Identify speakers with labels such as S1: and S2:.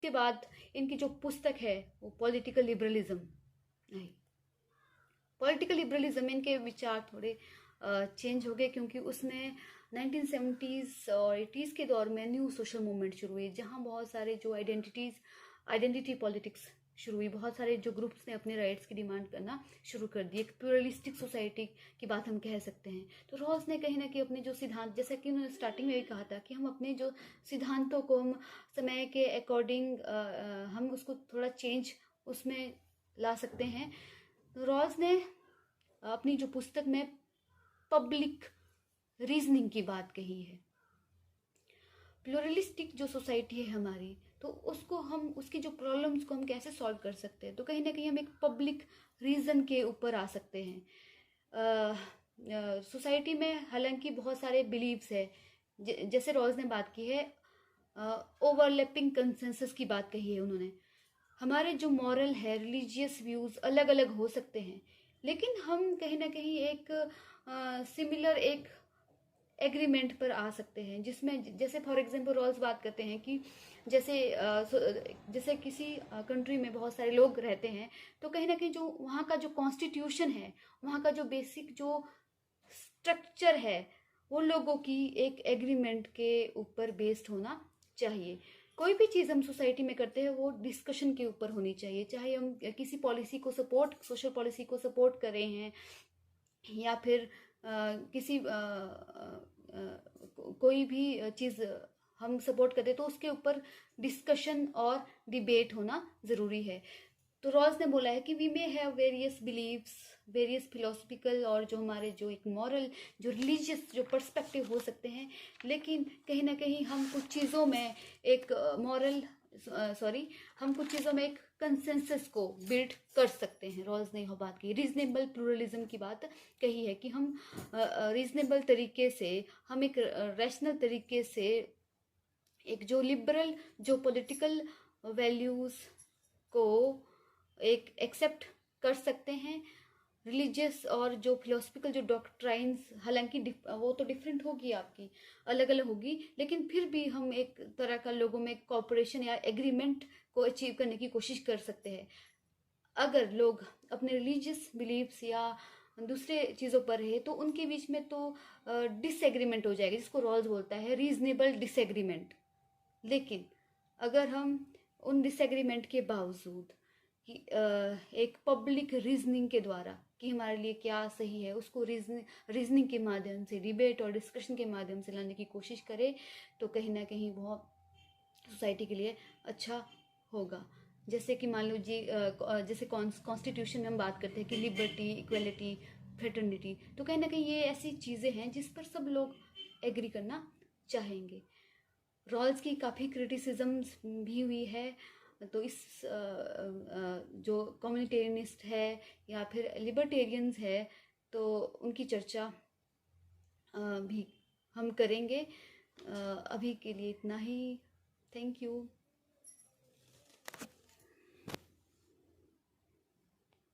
S1: उसके बाद इनकी जो पुस्तक है वो पॉलिटिकल लिबरलिज्म, नहीं, पॉलिटिकल लिबरलिज्म, इनके विचार थोड़े चेंज हो गए, क्योंकि उसमें 1970s और 80s के दौर में न्यू सोशल मूवमेंट शुरू हुई, जहाँ बहुत सारे जो आइडेंटिटी पॉलिटिक्स शुरू हुई, बहुत सारे जो ग्रुप्स ने अपने राइट्स की डिमांड करना शुरू कर दी। एक प्लुरलिस्टिक सोसाइटी की बात हम कह सकते हैं। तो रॉल्स ने कहीं ना कहीं अपने जो सिद्धांत, जैसा कि उन्होंने स्टार्टिंग में भी कहा था कि हम अपने जो सिद्धांतों को हम समय के अकॉर्डिंग हम उसको थोड़ा चेंज उसमें ला सकते हैं। तो रॉल्स ने अपनी जो पुस्तक में पब्लिक रीजनिंग की बात कही है। प्लुरलिस्टिक जो सोसाइटी है हमारी, तो उसको हम, उसकी जो प्रॉब्लम्स को हम कैसे सॉल्व कर सकते हैं, तो कहीं ना कहीं हम एक पब्लिक रीजन के ऊपर आ सकते हैं। सोसाइटी में हालांकि बहुत सारे बिलीव्स है, जैसे रॉल्स ने बात की है, ओवरलैपिंग कंसेंसस की बात कही है उन्होंने। हमारे जो मॉरल है, रिलीजियस व्यूज अलग अलग हो सकते हैं, लेकिन हम कहीं ना कहीं एक सिमिलर एक एग्रीमेंट पर आ सकते हैं, जिसमें जैसे फॉर एग्जांपल रॉल्स बात करते हैं कि जैसे किसी कंट्री में बहुत सारे लोग रहते हैं, तो कहीं ना कहीं जो वहाँ का जो कॉन्स्टिट्यूशन है, वहाँ का जो बेसिक जो स्ट्रक्चर है, वो लोगों की एक एग्रीमेंट के ऊपर बेस्ड होना चाहिए। कोई भी चीज़ हम सोसाइटी में करते हैं वो डिस्कशन के ऊपर होनी चाहिए, चाहे हम किसी पॉलिसी को सपोर्ट, सोशल पॉलिसी को सपोर्ट कर रहे हैं, या फिर किसी कोई भी चीज़ हम सपोर्ट करते, तो उसके ऊपर डिस्कशन और डिबेट होना ज़रूरी है। तो रॉल्स ने बोला है कि we may have various believes, various philosophical और जो हमारे जो एक मॉरल, जो रिलीजियस जो पर्सपेक्टिव हो सकते हैं, लेकिन कहीं ना कहीं हम कुछ चीज़ों में एक हम कुछ चीज़ों में एक कंसेंसस को बिल्ड कर सकते हैं। रॉल्स ने यह बात की, रीजनेबल प्लुरलिज्म की बात कही है कि हम रीजनेबल तरीके से, हम एक रैशनल तरीके से एक जो लिबरल जो पॉलिटिकल वैल्यूज़ को एक एक्सेप्ट कर सकते हैं। रिलीजियस और जो फिलोसफिकल जो डॉक्ट्राइन्स, हालांकि वो तो डिफरेंट होगी, आपकी अलग अलग होगी, लेकिन फिर भी हम एक तरह का लोगों में कॉपरेशन या एग्रीमेंट को अचीव करने की कोशिश कर सकते हैं। अगर लोग अपने रिलीजियस बिलीव्स या दूसरे चीज़ों पर रहे, तो उनके बीच में तो डिसएग्रीमेंट हो जाएगा, जिसको रॉल्स बोलता है रीजनेबल डिसएग्रीमेंट। लेकिन अगर हम उन डिसएग्रीमेंट के बावजूद एक पब्लिक रीजनिंग के द्वारा कि हमारे लिए क्या सही है, उसको रीजनिंग के माध्यम से, डिबेट और डिस्कशन के माध्यम से लाने की कोशिश करें, तो कहीं ना कहीं वो सोसाइटी के लिए अच्छा होगा। जैसे कि मान लो जी, जैसे कॉन्स्टिट्यूशन में हम बात करते हैं कि लिबर्टी, इक्वलिटी, फ्रेटर्निटी, तो कहीं ना कहीं ये ऐसी चीज़ें हैं जिस पर सब लोग एग्री करना चाहेंगे। रॉल्स की काफ़ी क्रिटिसिज्म्स भी हुई है, तो इस जो कम्युनिटेरियनिस्ट है या फिर लिबर्टेरियंस है, तो उनकी चर्चा भी हम करेंगे। अभी के लिए इतना ही। Thank you.